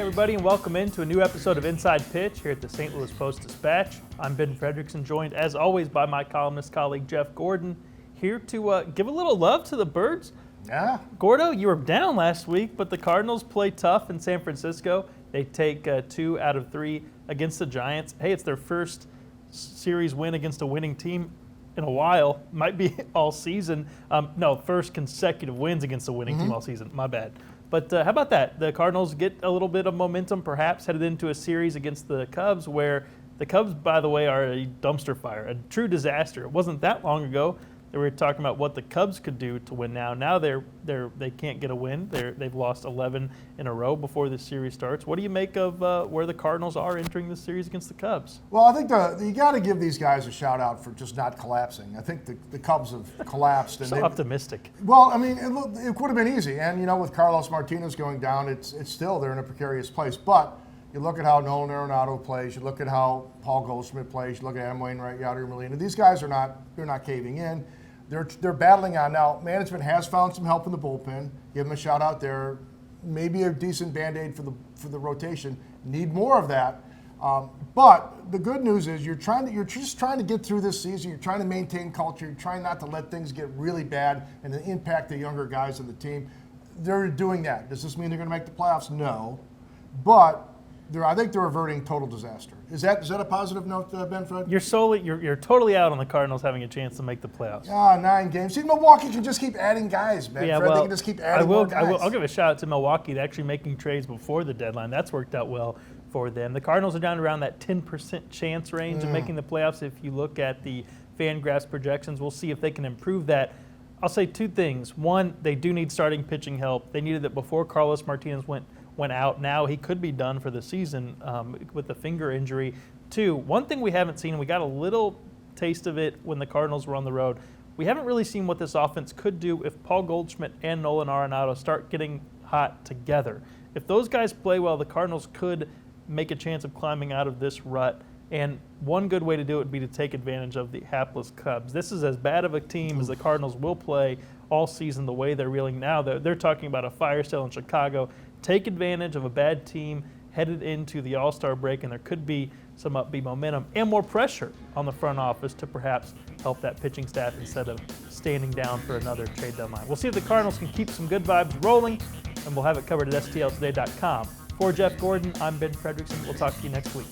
everybody, and welcome into a new episode of Inside Pitch here at the St. Louis Post-Dispatch. I'm Ben-Frederickson, joined as always by my columnist colleague Jeff Gordon, here to give a little love to the Birds. Yeah. Gordo, you were down last week, but the Cardinals play tough in San Francisco. They take 2 out of 3 against the Giants. Hey, it's their first series win against a winning team in a while. Might be all season. First consecutive wins against a winning team all season. My bad. But how about that? The Cardinals get a little bit of momentum, perhaps, headed into a series against the Cubs, where the Cubs, by the way, are a dumpster fire, a true disaster. It wasn't that long ago that we were talking about what the Cubs could do to win now. Now they can't get a win. They've lost 11 in a row before this series starts. What do you make of where the Cardinals are entering the series against the Cubs? Well, I think you got to give these guys a shout out for just not collapsing. I think the Cubs have collapsed. And So optimistic. Well, I mean, it would have been easy. And, with Carlos Martinez going down, it's still they're in a precarious place. But you look at how Nolan Arenado plays. You look at how Paul Goldschmidt plays. You look at Adam Wainwright, Yadier Molina. These guys are not caving in. They're battling on now. Management has found some help in the bullpen. Give them a shout out there. Maybe a decent Band-Aid for the rotation. Need more of that. But the good news is you're just trying to get through this season. You're trying to maintain culture. You're trying not to let things get really bad and then impact the younger guys on the team. They're doing that. Does this mean they're going to make the playoffs? No. But I think they're averting total disaster. Is that a positive note, Ben Fred? You're totally out on the Cardinals having a chance to make the playoffs. 9 games. See, Milwaukee can just keep adding guys, Ben Fred. They can just keep adding more guys. I'll give a shout out to Milwaukee. They're actually making trades before the deadline. That's worked out well for them. The Cardinals are down around that 10% chance range of making the playoffs. If you look at the FanGraphs projections, we'll see if they can improve that. I'll say 2 things. One, they do need starting pitching help. They needed it before Carlos Martinez went out. Now he could be done for the season with a finger injury. 2, one thing we haven't seen, we got a little taste of it when the Cardinals were on the road. We haven't really seen what this offense could do if Paul Goldschmidt and Nolan Arenado start getting hot together. If those guys play well, the Cardinals could make a chance of climbing out of this rut. And one good way to do it would be to take advantage of the hapless Cubs. This is as bad of a team as the Cardinals will play all season the way they're reeling now. They're talking about a fire sale in Chicago. Take advantage of a bad team headed into the All-Star break, and there could be some upbeat momentum and more pressure on the front office to perhaps help that pitching staff instead of standing down for another trade deadline. We'll see if the Cardinals can keep some good vibes rolling, and we'll have it covered at stltoday.com. For Jeff Gordon, I'm Ben Frederickson. We'll talk to you next week.